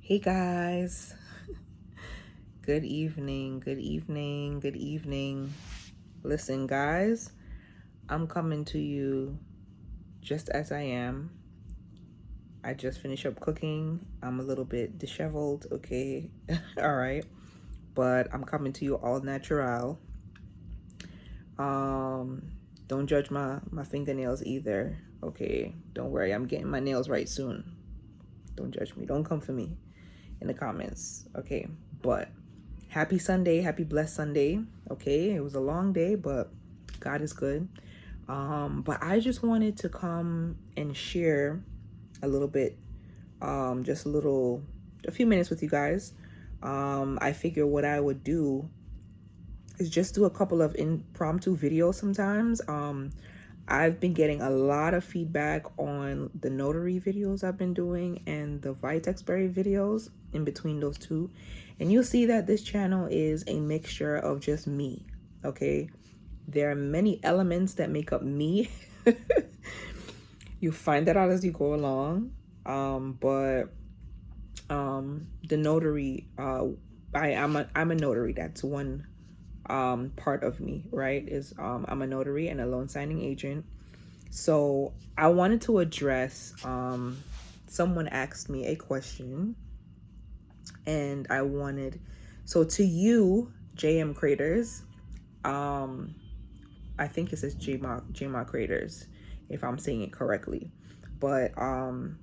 Hey guys, good evening, good evening, good evening. Listen, guys, I'm coming to you just as I am. I just finished up cooking. I'm a little bit disheveled, okay? All right. But I'm coming to you all natural. Um, don't judge my fingernails either, okay? Don't worry, I'm getting my nails right soon. Don't judge me. Don't come for me in the comments, okay? But happy Sunday, happy blessed Sunday. Okay, it was a long day, but God is good. But I just wanted to come and share a little bit, just a few minutes with you guys. I figure what I would do is just do a couple of impromptu videos sometimes. I've been getting a lot of feedback on the Notary videos I've been doing and the Vitexberry videos in between those two. And you'll see that this channel is a mixture of just me, okay? There are many elements that make up me. You find that out as you go along. But the notary, I'm a notary. That's one part of me, right? Is I'm a notary and a loan signing agent. So I wanted to address someone asked me a question, and so to you, JM Creators, I think it says JMA Creators, if I'm saying it correctly. But and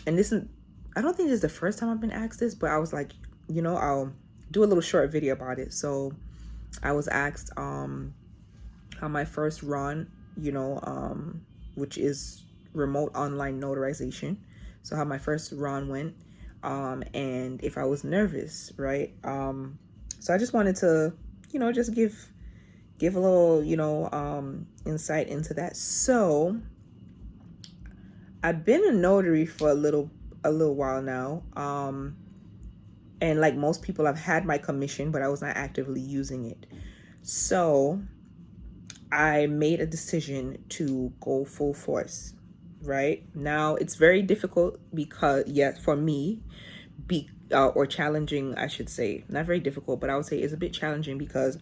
this is, I don't think this is the first time I've been asked this, but I was like, I'll do a little short video about it. So I was asked how my first run, which is remote online notarization. So how my first run went, and if I was nervous, right? So I just wanted to, just give a little, insight into that. So I've been a notary for a little while now. And like most people, I've had my commission, but I was not actively using it. So I made a decision to go full force. Right now, it's very difficult because, for me, or challenging, I should say. Not very difficult, but I would say it's a bit challenging because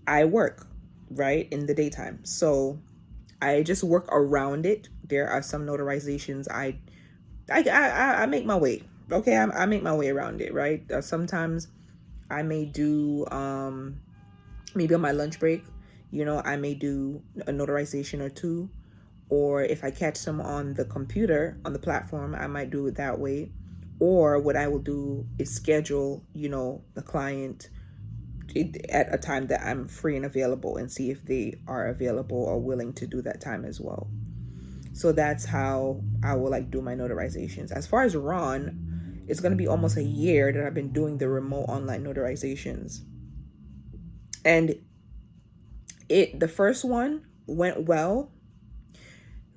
I work, right, in the daytime. So I just work around it. There are some notarizations I make my way. Okay, I make my way around it, right? Sometimes I may do maybe on my lunch break, I may do a notarization or two, or if I catch some on the computer on the platform, I might do it that way. Or what I will do is schedule, the client at a time that I'm free and available, and see if they are available or willing to do that time as well. So that's how I will like do my notarizations. As far as Ron, it's going to be almost a year that I've been doing the remote online notarizations. And the first one went well.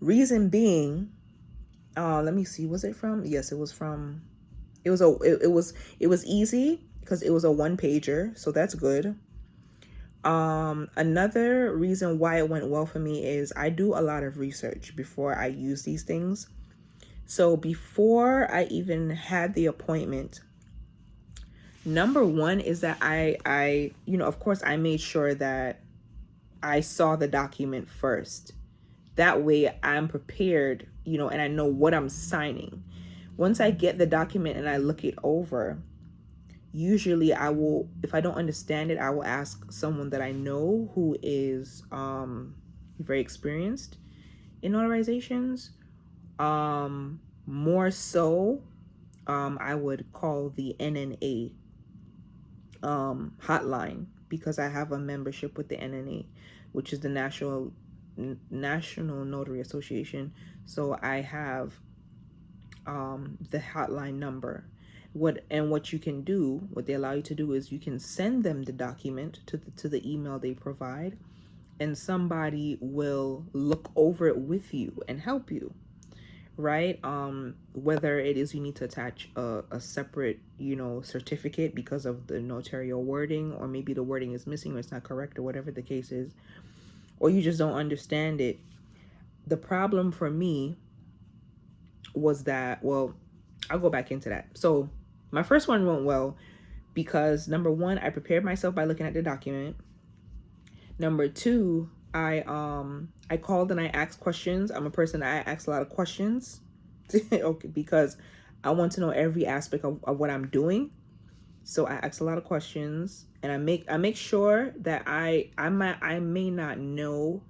Reason being, let me see, was it from? Yes, it was from. It was easy because it was a one pager, so that's good. Another reason why it went well for me is I do a lot of research before I use these things. So before I even had the appointment, number one is that I of course I made sure that I saw the document first. That way I'm prepared, and I know what I'm signing. Once I get the document and I look it over, usually I will, if I don't understand it, I will ask someone that I know who is very experienced in notarizations. More so, I would call the NNA hotline, because I have a membership with the NNA, which is the National Notary Association. So I have the hotline number. What you can do, what they allow you to do, is you can send them the document to the email they provide, and somebody will look over it with you and help you, right? Whether it is you need to attach a separate, certificate because of the notarial wording, or maybe the wording is missing or it's not correct, or whatever the case is, or you just don't understand it. The problem for me was that, well, I'll go back into that. So my first one went well because number one, I prepared myself by looking at the document. Number two, I called and I asked questions. I'm a person that I ask a lot of questions. Okay, because I want to know every aspect of what I'm doing. So I ask a lot of questions, and I make sure that I may not know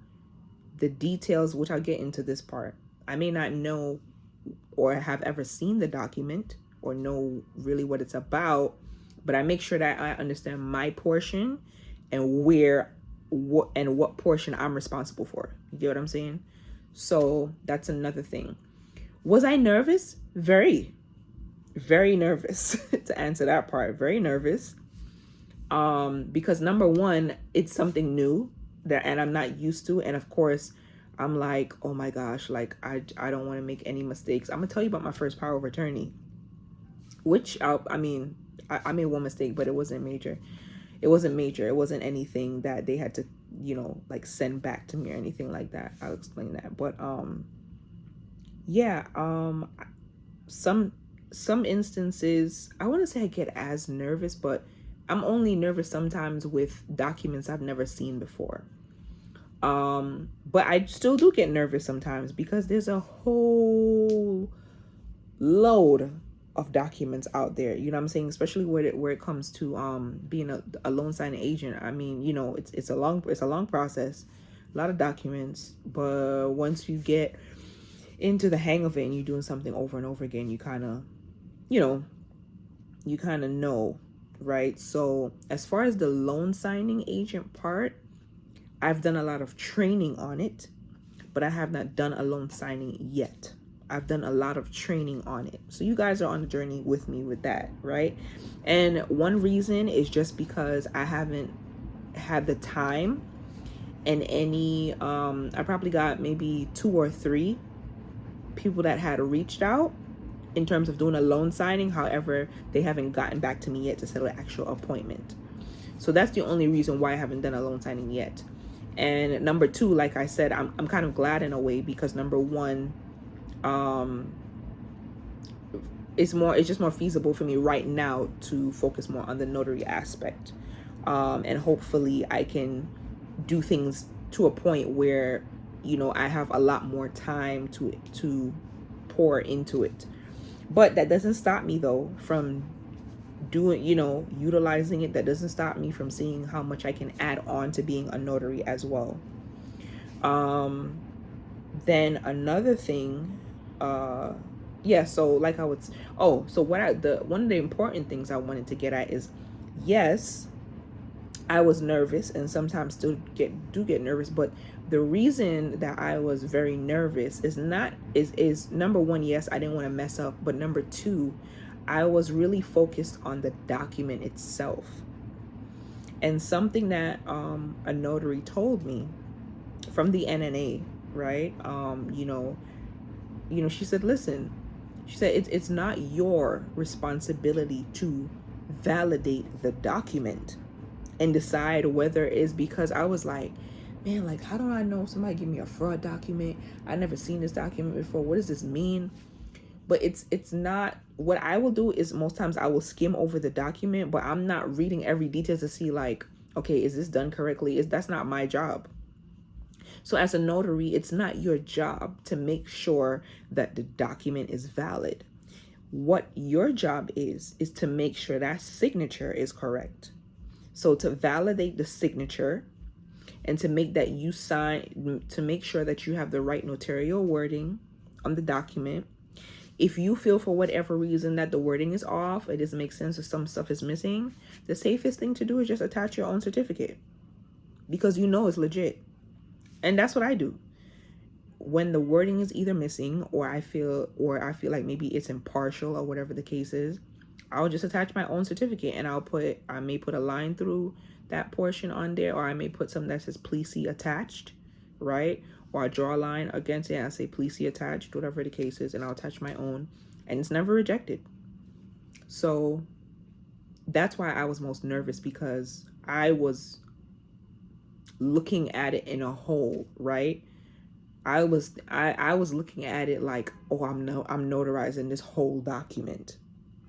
the details, which I'll get into this part. I may not know or have ever seen the document or know really what it's about, but I make sure that I understand my portion and what portion I'm responsible for. You get what I'm saying? So that's another thing. Was I nervous? Very, very nervous to answer that part. Very nervous. Because number one, it's something new and I'm not used to. And of course, I'm like, oh my gosh, like I don't want to make any mistakes. I'm gonna tell you about my first power of attorney, which I made one mistake, but it wasn't major. It wasn't major. It wasn't anything that they had to, like send back to me or anything like that. I'll explain that. But yeah, some instances, I wouldn't say I get as nervous, but I'm only nervous sometimes with documents I've never seen before. But I still do get nervous sometimes because there's a whole load of documents out there. You know what I'm saying? Especially where it comes to being a loan signing agent. I mean, it's a long process, a lot of documents. But once you get into the hang of it and you're doing something over and over again, you kind of know, right? So as far as the loan signing agent part, I've done a lot of training on it, but I have not done a loan signing yet. I've done a lot of training on it. So you guys are on the journey with me with that, right? And one reason is just because I haven't had the time and I probably got maybe 2 or 3 people that had reached out in terms of doing a loan signing. However, they haven't gotten back to me yet to set an actual appointment. So that's the only reason why I haven't done a loan signing yet. And number two, like I said, I'm kind of glad in a way because number one, it's just more feasible for me right now to focus more on the notary aspect. And hopefully I can do things to a point where, I have a lot more time to pour into it. But that doesn't stop me though from doing, utilizing it. That doesn't stop me from seeing how much I can add on to being a notary as well. Then another thing, yeah, so like one of the important things I wanted to get at is, yes, I was nervous and sometimes still get nervous, but the reason that I was very nervous is number one, yes, I didn't want to mess up, but number two, I was really focused on the document itself. And something that a notary told me from the NNA, right? She said, listen, she said, it's not your responsibility to validate the document and decide whether it's, because I was like, man, like, how do I know somebody give me a fraud document? I never seen this document before. What does this mean? But it's not, what I will do is most times I will skim over the document, but I'm not reading every detail to see like, okay, is this done correctly? That's not my job. So as a notary, it's not your job to make sure that the document is valid. What your job is to make sure that signature is correct. So to validate the signature and to make that you sign, to make sure that you have the right notarial wording on the document. If you feel for whatever reason that the wording is off, it doesn't make sense, or some stuff is missing, the safest thing to do is just attach your own certificate because it's legit. And that's what I do. When the wording is either missing or I feel like maybe it's impartial or whatever the case is, I'll just attach my own certificate and I may put a line through that portion on there, or I may put something that says please see attached, right? Or I draw a line against it and I say please see attached, whatever the case is, and I'll attach my own, and it's never rejected. So that's why I was most nervous, because I was looking at it in a whole, right? I was looking at it like, oh, I'm notarizing this whole document.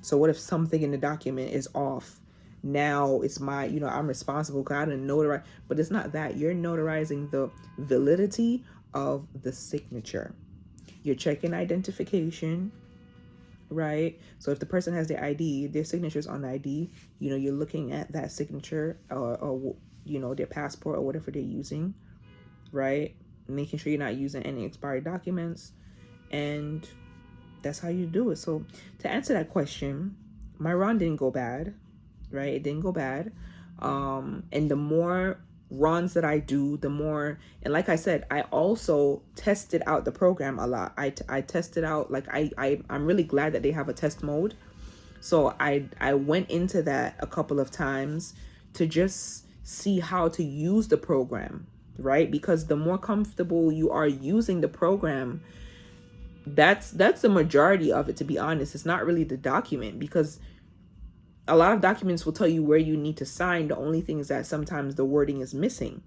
So what if something in the document is off? Now it's my, I'm responsible because I didn't notarize. But it's not that. You're notarizing the validity of the signature. You're checking identification, right? So if the person has their ID, their signature's on the ID, you're looking at that signature, or their passport or whatever they're using, right? Making sure you're not using any expired documents, and that's how you do it. So to answer that question, my run didn't go bad, right? It didn't go bad. And the more runs that I do, the more, and like I said, I also tested out the program a lot. I tested out, like, I'm really glad that they have a test mode. So I went into that a couple of times to just see how to use the program, right? Because the more comfortable you are using the program, that's the majority of it, to be honest. It's not really the document, because a lot of documents will tell you where you need to sign. The only thing is that sometimes the wording is missing,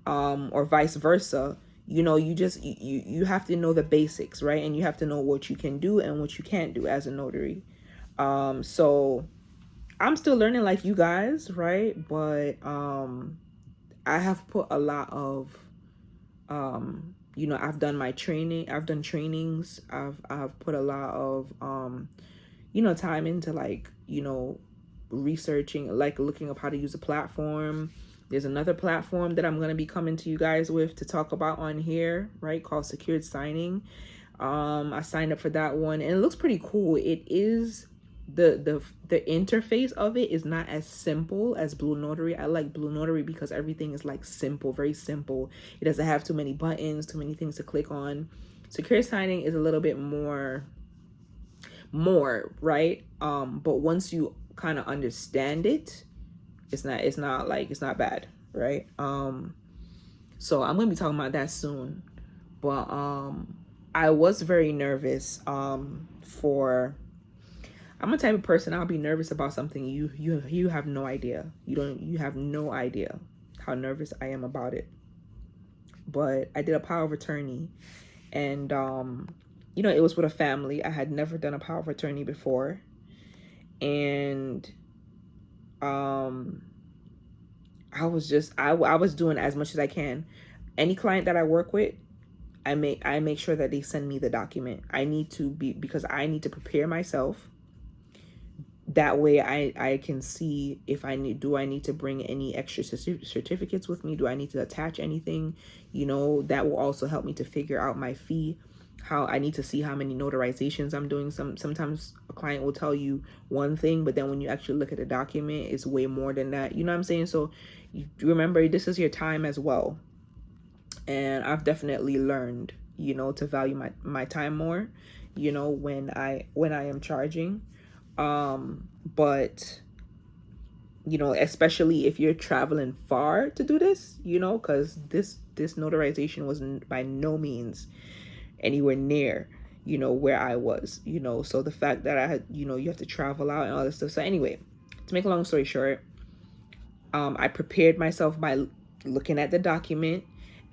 or vice versa. You have to know the basics, right? And you have to know what you can do and what you can't do as a notary. So I'm still learning like you guys, right? But I have put a lot of I've done my training, I've done trainings, I've put a lot of time into, like, researching, like looking up how to use a platform. There's another platform that I'm going to be coming to you guys with to talk about on here, right, called Secured Signing. I signed up for that one, and it looks pretty cool. It is the interface of it is not as simple as Blue Notary. I like Blue Notary because everything is like simple, very simple. It doesn't have too many buttons, too many things to click on. Secure Signing is a little bit more, right? But once you kind of understand it, it's not bad, right? So I'm gonna be talking about that soon. But I was very nervous for I'm a type of person, I'll be nervous about something you have no idea. You have no idea how nervous I am about it. But I did a power of attorney, and it was with a family. I had never done a power of attorney before. And I was doing as much as I can. Any client that I work with, I make sure that they send me the document. I need to because I need to prepare myself. That way I can see if I need to bring any extra certificates with me. Do I need to attach anything? That will also help me to figure out my fee. How I need to see how many notarizations I'm doing. Sometimes a client will tell you one thing, but then when you actually look at the document, it's way more than that. You know what I'm saying? So you remember, this is your time as well. And I've definitely learned, to value my time more, when I am charging. But especially if you're traveling far to do this, because this notarization was by no means anywhere near where I was, so the fact that I had, you have to travel out and all this stuff. So anyway, to make a long story short, I prepared myself by looking at the document,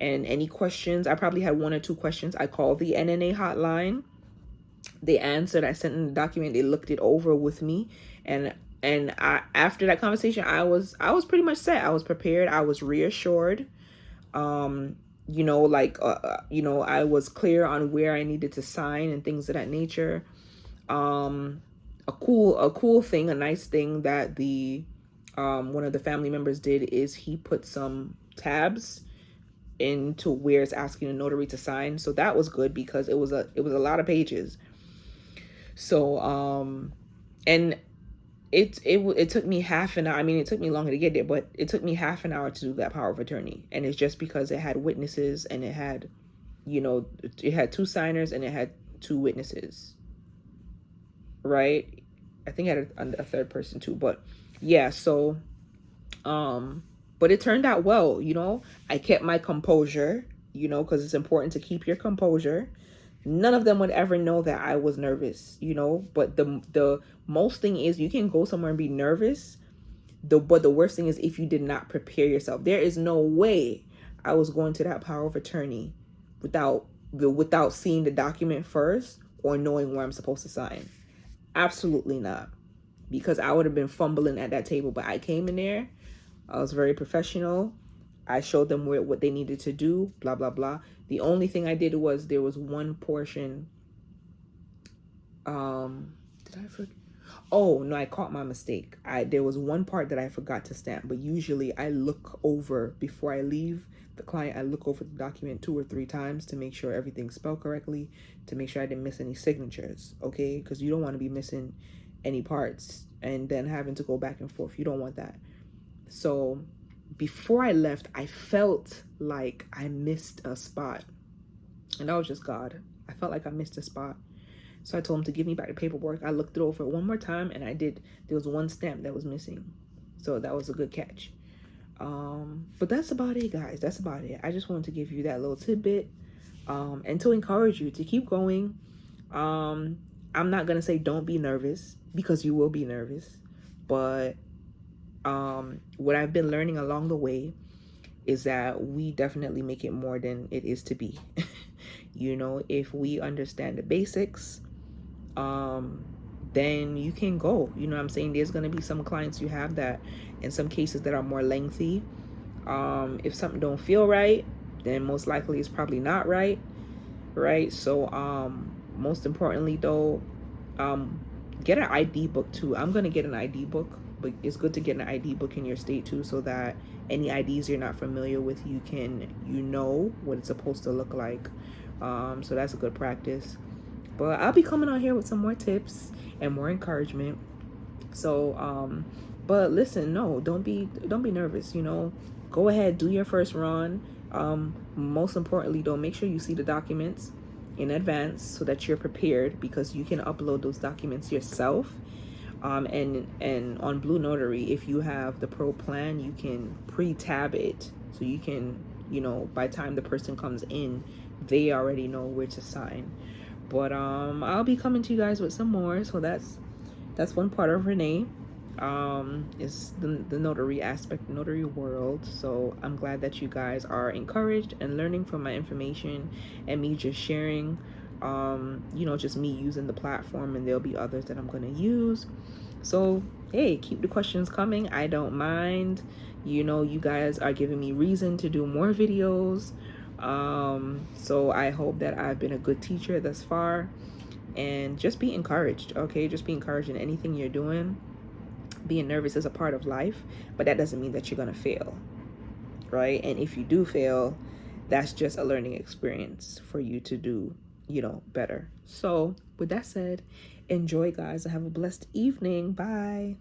and any questions, I probably had one or two questions. I called the NNA hotline. They answered. I sent in the document. They looked it over with me, and after that conversation, I was pretty much set. I was prepared. I was reassured. I was clear on where I needed to sign and things of that nature. A cool thing, a nice thing that the one of the family members did is he put some tabs into where it's asking the notary to sign. So that was good because it was a lot of pages. So and it took me half an hour. I mean, it took me longer to get there, but it took me half an hour to do that power of attorney. And it's just because it had witnesses, and it had, it had two signers and it had two witnesses, right? I think it had a third person too, but yeah. So, but it turned out well. I kept my composure, because it's important to keep your composure. None of them would ever know that I was nervous, but the most thing is, you can go somewhere and be nervous. But the worst thing is if you did not prepare yourself. There is no way I was going to that power of attorney without seeing the document first or knowing where I'm supposed to sign. Absolutely not. Because I would have been fumbling at that table. But I came in there. I was very professional. I showed them what they needed to do, blah, blah, blah. The only thing I did was there was one portion. Did I forget? Oh, no, I caught my mistake. There was one part that I forgot to stamp, but usually I look over, before I leave the client, I look over the document 2 or 3 times to make sure everything's spelled correctly, to make sure I didn't miss any signatures, okay? Because you don't want to be missing any parts and then having to go back and forth. You don't want that. So before I left, I felt like I missed a spot. And that was just God. I felt like I missed a spot. So I told him to give me back the paperwork. I looked it over one more time, and I did. There was one stamp that was missing. So that was a good catch. But that's about it, guys. That's about it. I just wanted to give you that little tidbit and to encourage you to keep going. I'm not going to say don't be nervous, because you will be nervous. But what I've been learning along the way is that we definitely make it more than it is to be. You know, if we understand the basics, then you can go. You know what I'm saying? There's going to be some clients you have that in some cases that are more lengthy. If something don't feel right, then most likely it's probably not right. So most importantly though, get an ID book too. I'm going to get an ID book, but it's good to get an ID book in your state too, so that any IDs you're not familiar with, you know what it's supposed to look like. So that's a good practice. But I'll be coming on here with some more tips and more encouragement. So but listen, no, don't be nervous, you know. Go ahead, do your first run. Most importantly though, make sure you see the documents in advance so that you're prepared, because you can upload those documents yourself. And on Blue Notary, if you have the pro plan, you can pre-tab it, so you can, you know, by the time the person comes in, they already know where to sign. But I'll be coming to you guys with some more. So that's one part of Renee. Is the notary aspect, notary world. So I'm glad that you guys are encouraged and learning from my information and me just sharing. You know, just me using the platform, and there'll be others that I'm going to use. So hey, keep the questions coming. I don't mind. You know, you guys are giving me reason to do more videos. So I hope that I've been a good teacher thus far, and just be encouraged. Okay, just be encouraged in anything you're doing. Being nervous is a part of life, but that doesn't mean that you're going to fail, right? And if you do fail, that's just a learning experience for you to do, you know, better. So with that said, enjoy, guys, and have a blessed evening. Bye.